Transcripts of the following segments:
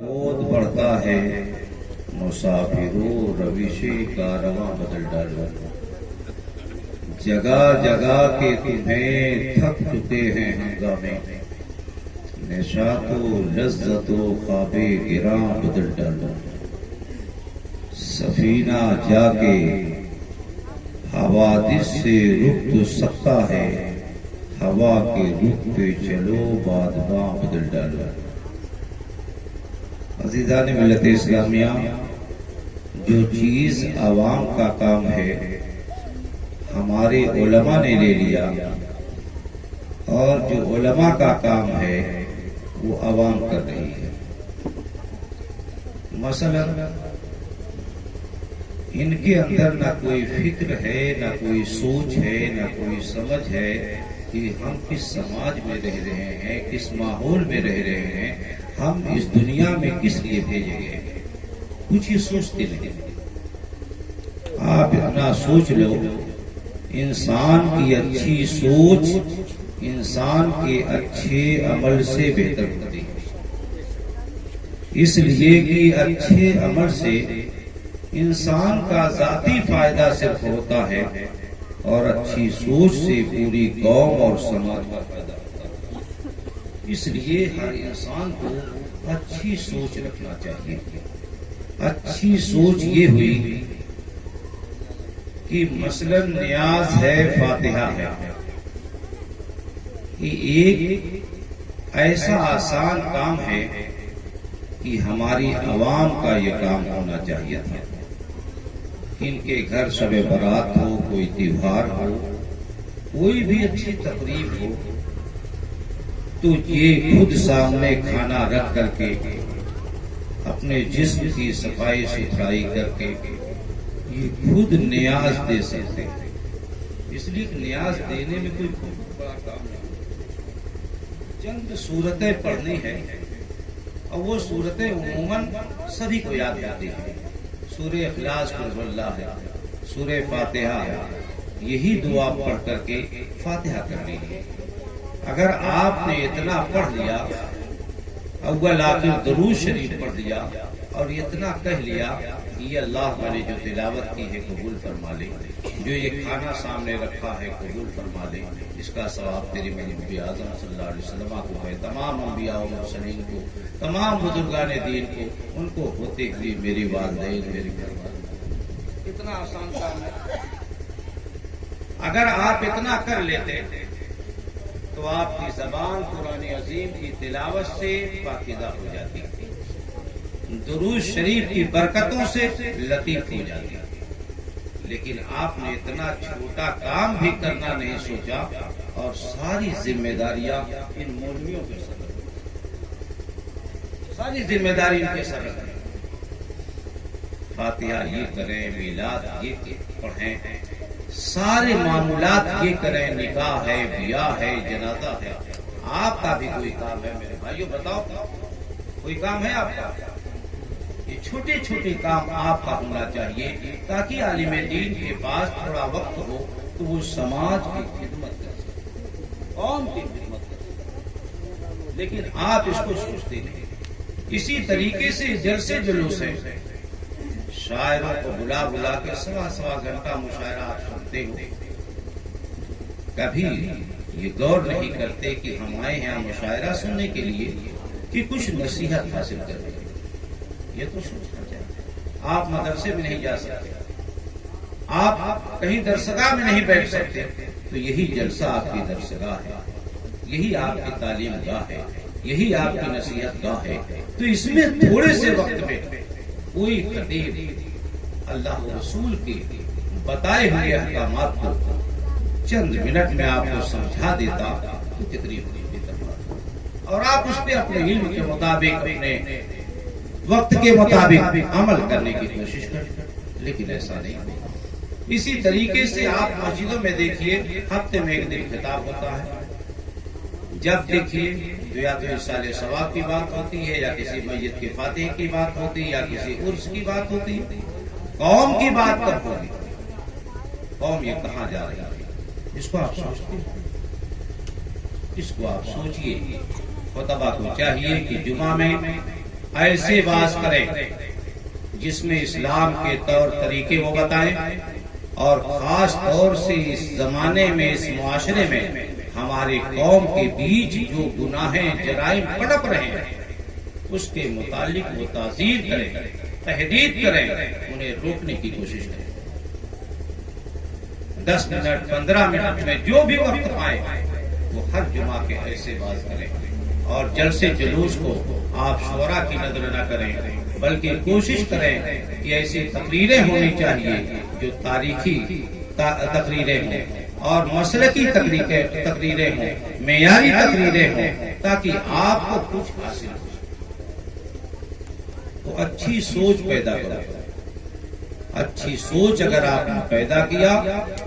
بود بڑھتا ہے مسافروں روش کارواں بدل ڈالو، جگہ جگہ کے تمہیں تھک چکے ہیں ہنگامے، نشاط و لذت و خواب گراں بدل ڈالو، سفینہ جا کے حوادث سے رخ تو سکتا ہے، ہوا کے رخ پہ چلو بادباں بدل ڈالو۔ عزیزان ملت اسلامیہ، جو چیز عوام کا کام ہے ہمارے علماء نے لے لیا، اور جو علماء کا کام ہے وہ عوام کر رہی ہے۔ مثلا ان کے اندر نہ کوئی فکر ہے، نہ کوئی سوچ ہے، نہ کوئی سمجھ ہے کہ ہم کس سماج میں رہ رہے ہیں، کس ماحول میں رہ رہے ہیں، ہم اس دنیا میں کس لیے بھیجے گئے ہیں، کچھ ہی سوچتے نہیں۔ آپ اتنا سوچ لو، انسان کی اچھی سوچ انسان کے اچھے عمل سے بہتر ہوتی ہے، اس لیے کہ اچھے عمل سے انسان کا ذاتی فائدہ صرف ہوتا ہے، اور اچھی سوچ سے پوری قوم اور سماج کا فائدہ ہوتا ہے۔ اس لیے ہر انسان کو اچھی سوچ رکھنا چاہیے۔ اچھی سوچ یہ ہوئی کہ مثلا نیاز ہے، فاتحہ ہے، یہ ایک ایسا آسان کام ہے کہ ہماری عوام کا یہ کام ہونا چاہیے تھا۔ ان کے گھر شب برات ہو، کوئی تہوار ہو، کوئی بھی اچھی تقریب ہو، تو یہ خود سامنے کھانا رکھ کر کے اپنے جسم کی صفائی ستھرائی کر کے یہ خود نیاز دے سکتے ہیں۔ اس لیے نیاز دینے میں کوئی بڑا کام نہیں، چند صورتیں پڑھنی ہے، اور وہ صورتیں عموماً سبھی کو یاد آتی ہیں۔ سورہ اخلاص قل اللہ ہے، سورہ فاتحہ ہے، یہی دعا پڑھ کر کے فاتحہ کر لی ہے۔ اگر آپ نے اتنا پڑھ لیا، اول آخر درود شریف پڑھ لیا، اور اتنا کہہ لیا کہ یہ اللہ نے جو تلاوت کی ہے قبول فرما لے، جو یہ کھانا سامنے رکھا ہے قبول فرما لے، اس کا ثواب تیرے میرے نبی اعظم صلی اللہ علیہ وسلم کو ہے، تمام انبیاء و مرسلین کو، تمام بزرگان دین کو، ان کو ہوتے ہوئے میری والدین، میری گھر والے۔ اتنا آسان کام ہے۔ اگر آپ اتنا کر لیتے تو آپ کی زبان قرآن عظیم کی تلاوت سے پاکیزہ ہو جاتی، درود شریف کی برکتوں سے لطیف ہو جاتی، لیکن آپ نے اتنا چھوٹا کام بھی کرنا نہیں سوچا، اور ساری ذمہ داریاں ان مولویوں کے سر، ساری ذمہ داری ان کے سر ہے۔ فاتحہ یہ کریں، میلاد یہ پڑھیں، سارے معمولات یہ کریں، نکاح ہے، بیاہ ہے، جنازہ ہے۔ آپ کا بھی کوئی کام ہے میرے بھائیو، بتاؤ کوئی کام ہے آپ کا؟ یہ چھوٹے چھوٹے کام آپ کا ہونا چاہیے، تاکہ عالم دین کے پاس تھوڑا وقت ہو تو وہ سماج کی خدمت کر سکے، قوم کی خدمت کر سکے، لیکن آپ اس کو سوچتے نہیں۔ اسی طریقے سے جلسے جلوس ہے، شاعروں کو بلا بلا کے سوا گھنٹہ مشاعرہ آپ سنتے ہو، کبھی یہ غور نہیں کرتے کہ ہم آئے ہیں مشاعرہ سننے کے لیے کہ کچھ نصیحت حاصل کریں۔ یہ تو سوچنا چاہیے۔ آپ مدرسے میں نہیں جا سکتے، آپ کہیں درسگاہ میں نہیں بیٹھ سکتے، تو یہی جلسہ آپ کی درسگاہ ہے، یہی آپ کی تعلیم گاہ ہے، یہی آپ کی نصیحت گاہ ہے۔ تو اس میں تھوڑے سے وقت میں کوئی خطیب اللہ و رسول کے بتائے ہوئے احکامات کو چند منٹ میں آپ کو سمجھا دیتا تو کتنی بہتر بات، اور آپ اس پہ اپنے علم کے مطابق، اپنے وقت کے مطابق عمل کرنے کی کوشش کریں، لیکن ایسا نہیں۔ اسی طریقے سے آپ مسجدوں میں دیکھیے، ہفتے میں ایک دن خطاب ہوتا ہے، جب دیکھیے یا تو اصالہ ثواب کی بات ہوتی ہے، یا کسی میت کے فاتح کی بات ہوتی ہے، یا کسی عرس کی بات ہوتی ہے۔ قوم کی بات کب ہوگی؟ قوم یہ کہاں جا رہی ہے، اس کو آپ سوچتے ہیں، اس کو آپ سوچئے۔ خطبہ کو چاہیے کہ جمعہ میں ایسے باز کریں جس میں اسلام کے طور طریقے وہ بتائیں، اور خاص طور سے اس زمانے میں، اس معاشرے میں ہمارے قوم کے بیچ جو گناہیں جرائم پڑپ رہے ہیں اس کے متعلق وہ تاثیر کریں، تحدید کریں، انہیں روکنے کی کوشش کریں۔ 10 منٹ 15 منٹ میں جو بھی وقت پائے وہ ہر جمعہ کے ایسے باز کریں، اور جلسے جلوس کو آپ شورا کی نظر نہ کریں، بلکہ کوشش کریں کہ ایسی تقریریں ہونی چاہیے جو تاریخی تقریریں ہوں اور مسلکی تقریریں ہوں، معیاری تقریریں ہوں، تاکہ آپ کو کچھ حاصل ہو۔ تو اچھی سوچ پیدا کرو، اچھی سوچ اگر آپ نے پیدا کیا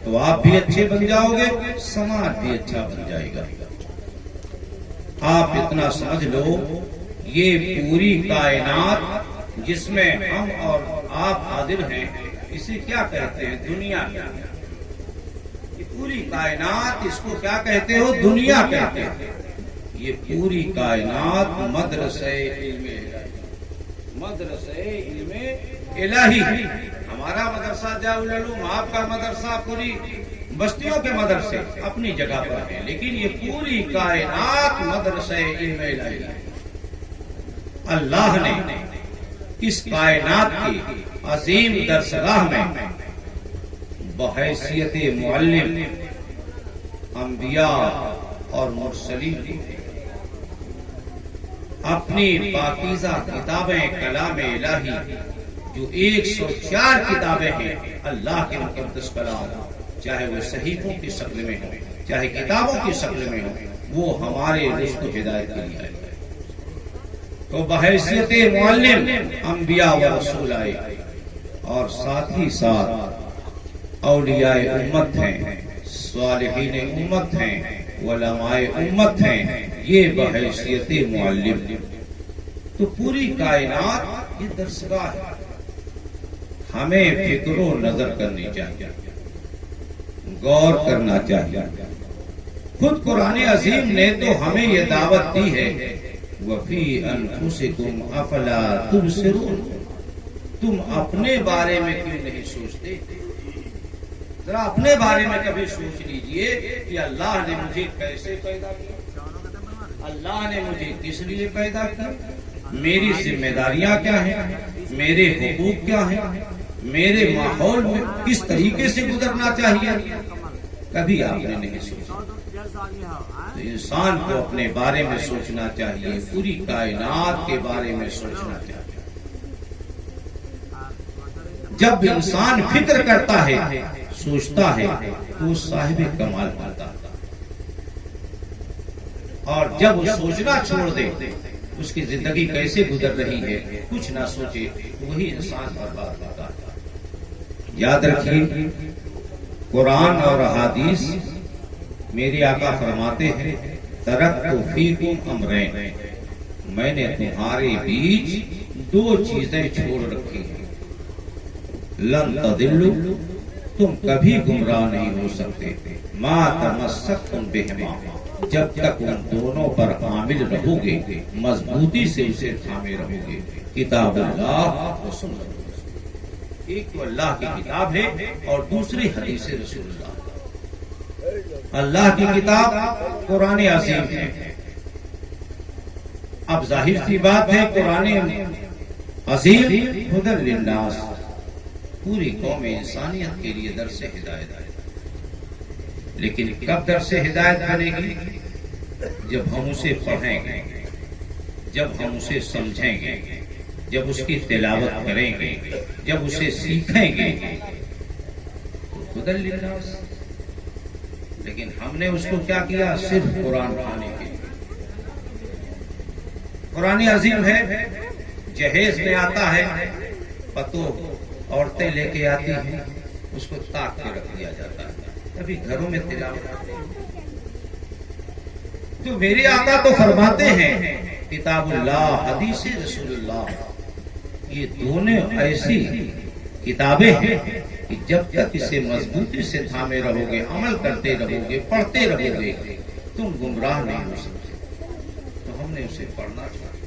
تو آپ بھی اچھے بن جاؤ گے، سماج بھی اچھا بن جائے گا۔ آپ اتنا سمجھ لو، یہ پوری کائنات جس میں ہم اور آپ حاضر ہیں، اسے کیا کہتے ہیں؟ دنیا۔ یہ پوری کائنات، اس کو کیا کہتے ہو؟ دنیا کہتے ہیں۔ یہ پوری کائنات مدرسہ علم الہی، مدرسہ علم الہی۔ ہمارا مدرسہ دارُ العلوم، آپ کا مدرسہ، پوری بستیوں کے مدرسے اپنی جگہ پر ہیں، لیکن یہ پوری کائنات مدرسہ علم الہی ہے۔ اللہ نے اس کائنات کی عظیم درسگاہ میں بحیثیت معلم انبیاء اور مرسلین اپنی پاکیزہ کتابیں کلام الہی، جو 104 کتابیں ہیں اللہ کے مقدس کلام، چاہے وہ صحیفوں کی شکل میں ہوں، چاہے کتابوں کی شکل میں ہوں، وہ ہمارے رشد و ہدایت کے لیے ہے۔ تو بحیثیت معلم انبیاء و رسول آئے، اور ساتھ ہی ساتھ اولیاء امت ہیں، صالحین امت ہیں، علماء امت ہیں، یہ بحیثیت معلم۔ تو پوری کائنات یہ درسگاہ ہے، ہمیں فکر و نظر کرنی چاہیے، غور کرنا چاہیے۔ خود قرآن عظیم نے تو ہمیں یہ دعوت دی ہے، وَفِي أَنفُسِكُمْ أَفَلَا تُبْصِرُونَ، تم اپنے بارے میں کیوں نہیں سوچتے؟ ذرا اپنے بارے میں کبھی سوچ لیجئے کہ اللہ نے مجھے کیسے پیدا کیا، اللہ نے مجھے کس لیے پیدا کیا، میری ذمہ داریاں کیا ہیں، میرے حقوق کیا ہیں، میرے ماحول میں کس طریقے سے گزرنا چاہیے، کبھی آپ نے نہیں سوچا۔ تو انسان کو اپنے بارے میں سوچنا چاہیے، پوری کائنات کے بارے میں سوچنا چاہیے۔ جب انسان فکر کرتا ہے، سوچتا ہے، تو وہ صاحب کمال بنتا ہے، اور جب وہ سوچنا چھوڑ دے، اس کی زندگی کیسے گزر رہی ہے کچھ نہ سوچے، وہی انسان برباد ہوتا ہے۔ یاد رکھیے، قرآن اور احادیث، میرے آقا فرماتے ہیں ترکت فیکم امرین، میں نے تمہارے بیچ 2 چیزیں چھوڑ رکھی ہیں، لن تضلوا، تم کبھی گمراہ نہیں ہو سکتے، ما تمسکتم بہما، جب تک ان دونوں پر عامل رہو گے، مضبوطی سے اسے تھامے رہو گے، کتاب اللہ و سنت رسول۔ ایک تو اللہ کی کتاب ہے اور دوسری حدیث رسول اللہ۔ اللہ کی کتاب قرآن عظیم ہے۔ اب ظاہر سی بات ہے، قرآن عظیم ہدی للناس، پوری قوم انسانیت کے لیے درس ہدایت ہے، لیکن کب درس ہدایت بنے گی؟ جب ہم اسے پڑھیں گے، جب ہم اسے سمجھیں گے، جب اس کی تلاوت کریں گے، جب اسے سیکھیں گے، تو ہدی للناس۔ لیکن ہم نے اس کو کیا کیا؟ صرف قرآن پڑھانے کے لیے۔ قرآن عظیم ہے، جہیز میں آتا ہے، پتو عورتیں لے کے آتی ہیں، اس کو تاک کے رکھ دیا جاتا ہے، ابھی گھروں میں تلاوت کرتے ہیں۔ تو میرے آقا تو فرماتے ہیں کتاب اللہ، حدیث رسول اللہ، یہ دونوں ایسی کتابیں ہیں کہ جب تک اسے مضبوطی سے تھامے رہو گے، عمل کرتے رہو گے، پڑھتے رہو گے، تم گمراہ نہیں ہو سکتے۔ تو ہم نے اسے پڑھنا چاہیے،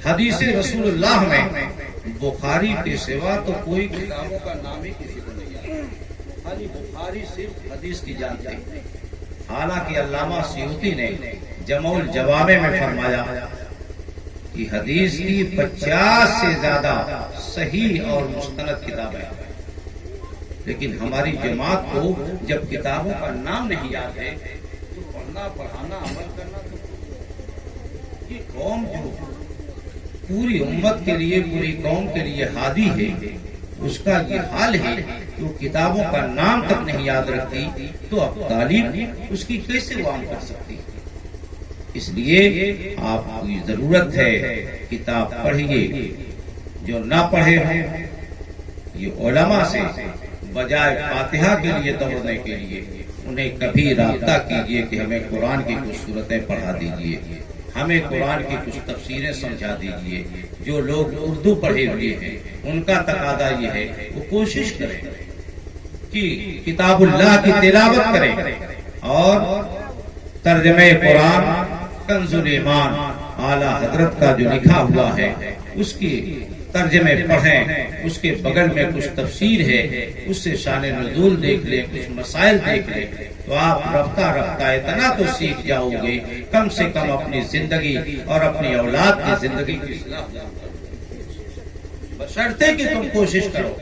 حدیث رسول اللہ میں بخاری کے سوا تو کوئی کتابوں کا نام ہی کسی کو نہیں یاد، خالی بخاری صرف حدیث کی جانتے ہیں۔ حالانکہ علامہ سیوطی نے جمع الجوامع میں فرمایا کہ حدیث کی 50 سے زیادہ صحیح اور مستند کتابیں ہیں، لیکن ہماری جماعت کو جب کتابوں کا نام نہیں یاد ہے تو پڑھنا پڑھانا عمل کرنا تو یہ قوم جو پوری امت کے لیے پوری قوم کے لیے ہادی ہے اس کا یہ حال ہے کہ وہ کتابوں کا نام تک نہیں یاد رکھتی تو اب تعلیم اس کی کیسے وہ عام کر سکتی؟ اس لیے آپ کی ضرورت ہے کتاب پڑھیے، جو نہ پڑھے ہوں یہ علماء سے بجائے فاتحہ کے لیے دوڑنے کے لیے انہیں کبھی رابطہ کیجئے کہ ہمیں قرآن کی کچھ صورتیں پڑھا دیجئے، ہمیں قرآن کی کچھ تفسیریں سمجھا دیجئے۔ جو لوگ اردو پڑھے ہوئے ہیں ان کا تقاضا یہ ہے وہ کوشش کریں کہ کتاب اللہ کی تلاوت کریں اور ترجمہ قرآن کنز الایمان اعلیٰ حضرت کا جو لکھا ہوا ہے اس کی ترجمے پڑھیں، اس کے بغل میں کچھ تفسیر ہے اس سے شان نزول دیکھ لیں، کچھ مسائل دیکھ لیں تو آپ رفتہ رفتہ اتنا تو سیکھ جاؤ گے، کم سے کم اپنی زندگی اور اپنی اولاد کی زندگی کی اصلاح، بشرطے کہ تم کوشش کرو۔